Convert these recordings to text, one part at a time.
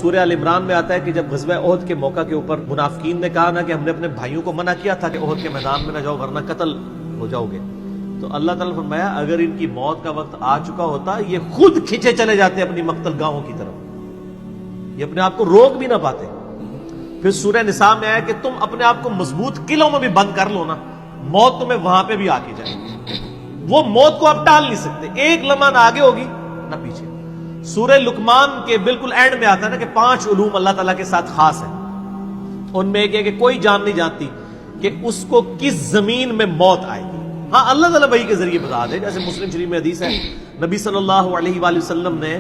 سورہ ال عمران میں آتا ہے کہ جب غزوہ احد کے موقع کے اوپر منافقین نے کہا نا کہ ہم نے اپنے بھائیوں کو منع کیا تھا کہ احد کے میدان میں نہ جاؤ ورنہ قتل ہو جاؤ گے، تو اللہ تعالیٰ نے فرمایا اگر ان کی موت کا وقت آ چکا ہوتا یہ خود کھینچے چلے جاتے اپنی مقتل گاہوں کی طرف، یہ اپنے آپ کو روک بھی نہ پاتے۔ پھر سورہ نساء میں آیا کہ تم اپنے آپ کو مضبوط قلعوں میں بھی بند کر لو نا، موت تمہیں وہاں پہ بھی آ کے جائے گی، وہ موت کو آپ ٹال نہیں سکتے، ایک لمحہ نہ آگے ہوگی نہ پیچھے۔ سورہ لقمان کے بالکل اینڈ میں آتا ہے نا کہ 5 علوم اللہ تعالیٰ کے ساتھ خاص ہیں، ان میں ایک ہے کہ کوئی جان نہیں جانتی کہ اس کو کس زمین میں موت آئے گی، ہاں اللہ تعالیٰ وحی کے ذریعے بتا دے۔ جیسے مسلم شریف میں حدیث ہے نبی صلی اللہ علیہ وآلہ وسلم نے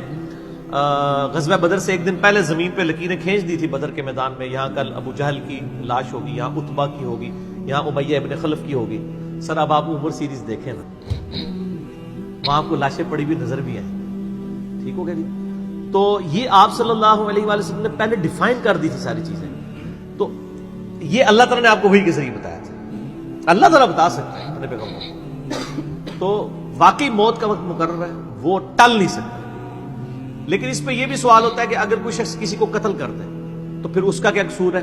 غزوہ بدر سے ایک دن پہلے زمین پہ لکیریں کھینچ دی تھی بدر کے میدان میں، یہاں کل ابو جہل کی لاش ہوگی، یہاں عتبہ کی ہوگی، یہاں امیہ ابن خلف کی ہوگی۔ سر اب آپ عمر سیریز دیکھیں نا، وہاں آپ کو لاشیں پڑی ہوئی نظر بھی آئیں، ٹھیک ہو گیا جی؟ تو یہ آپ صلی اللہ علیہ وآلہ وسلم نے پہلے ڈیفائن کر دی تھی ساری چیزیں، تو یہ اللہ تعالیٰ نے آپ کو وحی کے ذریعے بتایا تھا، اللہ تعالیٰ بتا سکتا ہے اپنے پیغمبر کو، تو واقعی موت کا وقت مقرر ہے، وہ ٹل نہیں سکتا۔ لیکن اس پہ یہ بھی سوال ہوتا ہے کہ اگر کوئی شخص کسی کو قتل کر دے تو پھر اس کا کیا قصور ہے؟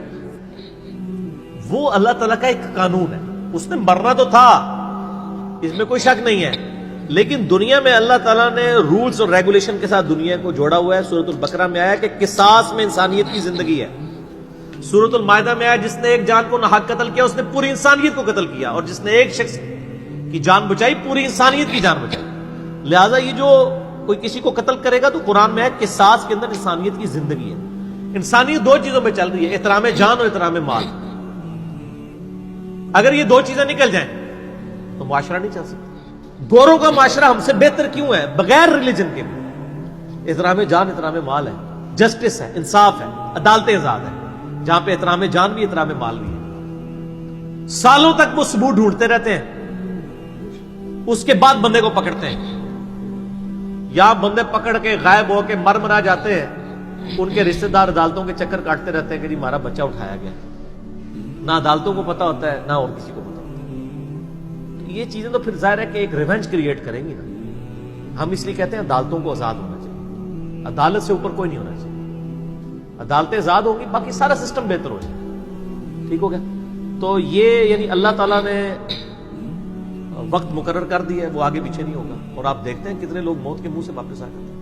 وہ اللہ تعالیٰ کا ایک قانون ہے، اس نے مرنا تو تھا، اس میں کوئی شک نہیں ہے، لیکن دنیا میں اللہ تعالیٰ نے رولز اور ریگولیشن کے ساتھ دنیا کو جوڑا ہوا ہے۔ سورۃ البقرہ میں آیا کہ قصاص میں انسانیت کی زندگی ہے، سورۃ المائدہ میں آیا جس نے ایک جان کو ناحق قتل کیا اس نے پوری انسانیت کو قتل کیا، اور جس نے ایک شخص کی جان بچائی پوری انسانیت کی جان بچائی۔ لہٰذا یہ جو کوئی کسی کو قتل کرے گا تو قرآن میں ہے قصاص کے اندر انسانیت کی زندگی ہے۔ انسانیت 2 چیزوں پہ چل رہی ہے، احترام جان اور احترام مال۔ اگر یہ 2 چیزیں نکل جائیں تو معاشرہ نہیں چل سکتا۔ گوروں کا معاشرہ ہم سے بہتر کیوں ہے؟ بغیر ریلیجن کے بھی احترام جان احترام مال ہے، جسٹس ہے، انصاف ہے، عدالت آزاد ہے، جہاں پہ احترام جان بھی احترام مال بھی ہے۔ سالوں تک وہ ثبوت ڈھونڈتے رہتے ہیں، اس کے بعد بندے کو پکڑتے ہیں، یا بندے پکڑ کے غائب ہو کے مر مرا جاتے ہیں، ان کے رشتہ دار عدالتوں کے چکر کاٹتے رہتے ہیں کہ جی ہمارا بچہ اٹھایا گیا، نہ عدالتوں کو پتا ہوتا ہے نہ اور کسی کو پتا ہوتا ہے۔ یہ چیزیں تو پھر ظاہر ہے کہ ایک ریونج کریٹ کریں گی نا۔ ہم اس لیے کہتے ہیں عدالتوں کو آزاد ہونا چاہیے، عدالت سے اوپر کوئی نہیں ہونا چاہیے، عدالتیں آزاد ہوں گی باقی سارا سسٹم بہتر ہو جائے، ٹھیک ہو گیا؟ تو یہ یعنی اللہ تعالیٰ نے وقت مقرر کر دیا ہے، وہ آگے پیچھے نہیں ہوگا، اور آپ دیکھتے ہیں کتنے لوگ موت کے منہ سے واپس آ جاتے ہیں۔